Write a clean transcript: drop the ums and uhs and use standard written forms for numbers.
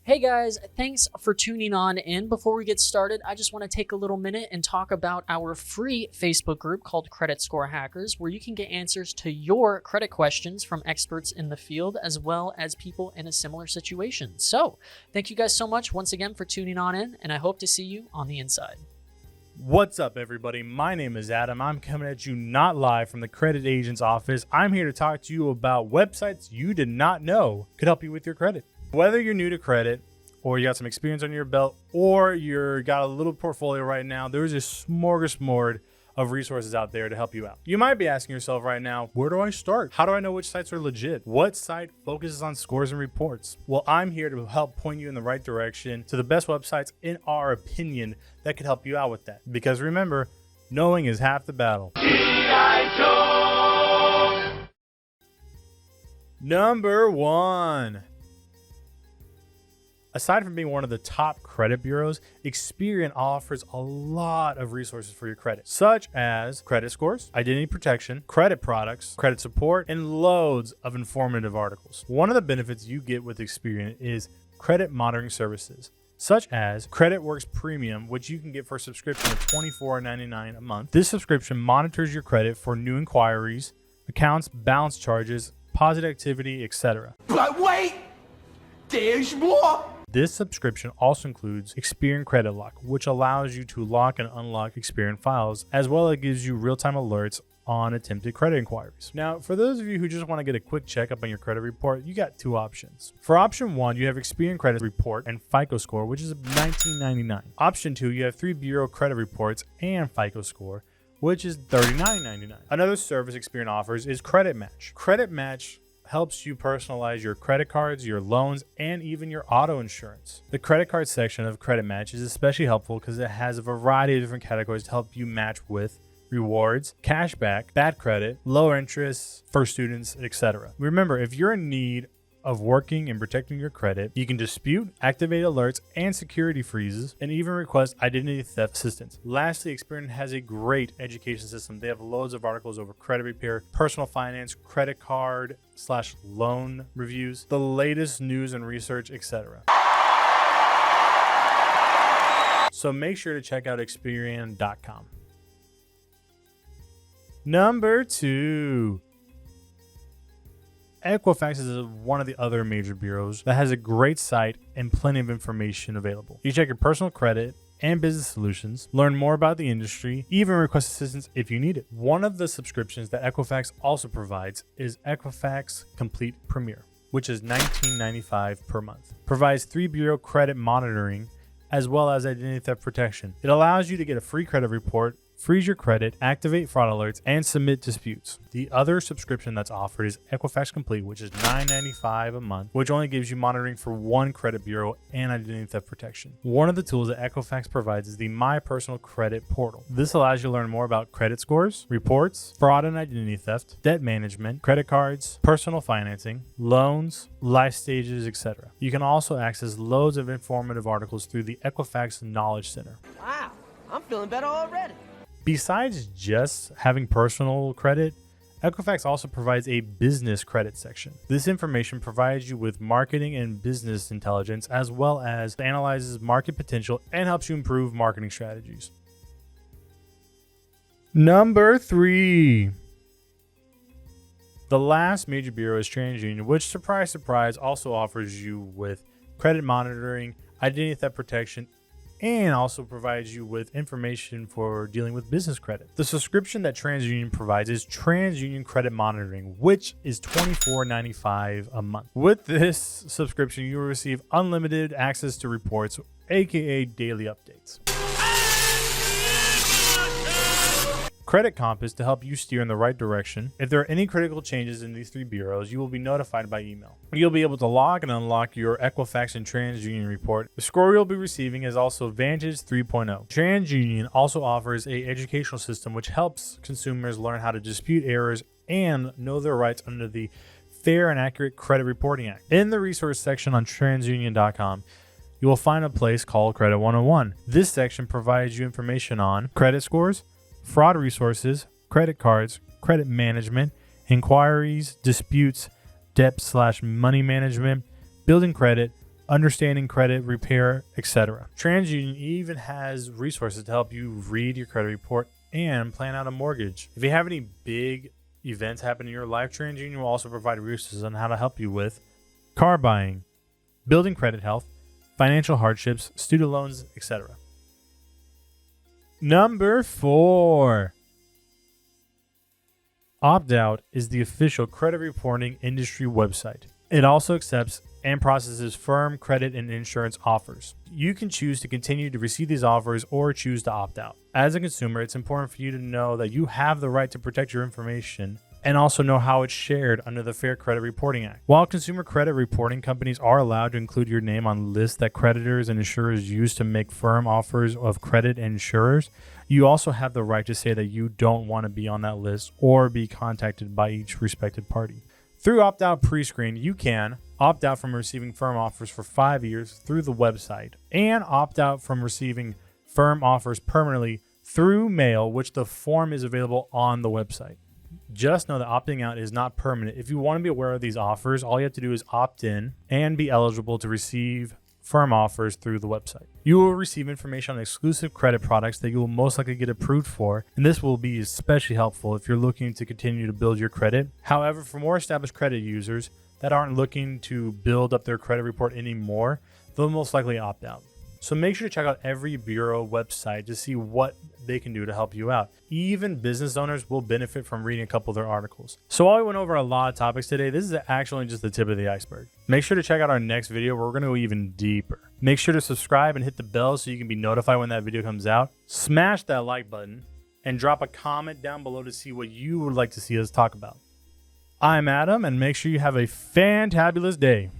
Hey guys, thanks for tuning on in. Before we get started, I just want to take a little minute and talk about our free Facebook group called Credit Score Hackers, where you can get answers to your credit questions from experts in the field, as well as people in a similar situation. So, thank you guys so much once again for tuning on in, and I hope to see you on the inside. What's up, everybody? My name is Adam. I'm coming at you not live from the credit agent's office. I'm here to talk to you about websites you did not know could help you with your credit. Whether you're new to credit or you got some experience on your belt or you're got a little portfolio right now, there's a smorgasbord of resources out there to help you out. You might be asking yourself right now, where do I start? How do I know which sites are legit? What site focuses on scores and reports? Well, I'm here to help point you in the right direction to the best websites in our opinion that could help you out with that. Because remember, knowing is half the battle. Number 1. Aside from being one of the top credit bureaus, EXPERIAN offers a lot of resources for your credit, such as credit scores, identity protection, credit products, credit support, and loads of informative articles. One of the benefits you get with EXPERIAN is credit monitoring services, such as CREDITWORKS Premium, which you can get for a subscription of $24.99 a month. This subscription monitors your credit for new inquiries, accounts, balance charges, deposit activity, etc. But wait, there's more! This subscription also includes EXPERIAN CREDITLOCK, which allows you to lock and unlock EXPERIAN files, as well as gives you real-time alerts on attempted credit inquiries. Now, for those of you who just want to get a quick checkup on your credit report, you got two options. For option 1, you have EXPERIAN Credit Report and FICO Score, which is $19.99. Option 2, you have 3 bureau credit reports and FICO Score, which is $39.99. Another service EXPERIAN offers is Credit Match. Credit Match helps you personalize your credit cards, your loans, and even your auto insurance. The credit card section of Credit Match is especially helpful because it has a variety of different categories to help you match with rewards, cashback, bad credit, lower interest for students, etc. Remember, if you're in need of working and protecting your credit, you can dispute, activate alerts and security freezes, and even request identity theft assistance. Lastly, EXPERIAN has a great education system. They have loads of articles over credit repair, personal finance, credit card / loan reviews, the latest news and research, etc. So make sure to check out EXPERIAN.com. Number 2. EQUIFAX is one of the other major bureaus that has a great site and plenty of information available. You check your personal credit and business solutions, learn more about the industry, even request assistance if you need it. One of the subscriptions that EQUIFAX also provides is EQUIFAX Complete Premier, which is $19.95 per month. Provides 3 bureau credit monitoring as well as identity theft protection. It allows you to get a free credit report, freeze your credit, activate fraud alerts, and submit disputes. The other subscription that's offered is EQUIFAX Complete, which is $9.95 a month, which only gives you monitoring for 1 credit bureau and identity theft protection. One of the tools that EQUIFAX provides is the My Personal Credit portal. This allows you to learn more about credit scores, reports, fraud and identity theft, debt management, credit cards, personal financing, loans, life stages, etc. You can also access loads of informative articles through the EQUIFAX Knowledge Center. Wow, I'm feeling better already. Besides just having personal credit, EQUIFAX also provides a business credit section. This information provides you with marketing and business intelligence, as well as analyzes market potential and helps you improve marketing strategies. Number 3. The last major bureau is TRANSUNIon, which, surprise, surprise, also offers you with credit monitoring, identity theft protection, and also provides you with information for dealing with business credit. The subscription that TRANSUNIon provides is TRANSUNIon Credit Monitoring, which is $24.95 a month. With this subscription, you will receive unlimited access to reports, aka daily updates. Credit Compass to help you steer in the right direction. If there are any critical changes in these 3 bureaus, you will be notified by email. You'll be able to log and unlock your EQUIFAX and TRANSUNIon report. The score you'll be receiving is also Vantage 3.0. TRANSUNIon also offers an educational system which helps consumers learn how to dispute errors and know their rights under the Fair and Accurate Credit Reporting Act. In the resource section on transunion.com, you will find a place called Credit 101. This section provides you information on credit scores, fraud resources, credit cards, credit management, inquiries, disputes, debt/money management, building credit, understanding credit, repair, etc. TransUnion even has resources to help you read your credit report and plan out a mortgage. If you have any big events happen in your life, TransUnion will also provide resources on how to help you with car buying, building credit health, financial hardships, student loans, etc. Number 4. OptOut is the official credit reporting industry website. It also accepts and processes firm credit and insurance offers. You can choose to continue to receive these offers or choose to opt out. As a consumer, it's important for you to know that you have the right to protect your information and also know how it's shared under the Fair Credit Reporting Act. While consumer credit reporting companies are allowed to include your name on lists that creditors and insurers use to make firm offers of credit and insurers, you also have the right to say that you don't want to be on that list or be contacted by each respected party. Through opt-out pre-screen, you can opt out from receiving firm offers for 5 years through the website and opt out from receiving firm offers permanently through mail, which the form is available on the website. Just know that opting out is not permanent. If you want to be aware of these offers, all you have to do is opt in and be eligible to receive firm offers through the website. You will receive information on exclusive credit products that you will most likely get approved for, and this will be especially helpful if you're looking to continue to build your credit. However, for more established credit users that aren't looking to build up their credit report anymore, they'll most likely opt out. So make sure to check out every bureau website to see what they can do to help you out. Even business owners will benefit from reading a couple of their articles. So while we went over a lot of topics today, this is actually just the tip of the iceberg. Make sure to check out our next video where we're going to go even deeper. Make sure to subscribe and hit the bell so you can be notified when that video comes out. Smash that like button and drop a comment down below to see what you would like to see us talk about. I'm Adam, and make sure you have a fantabulous day.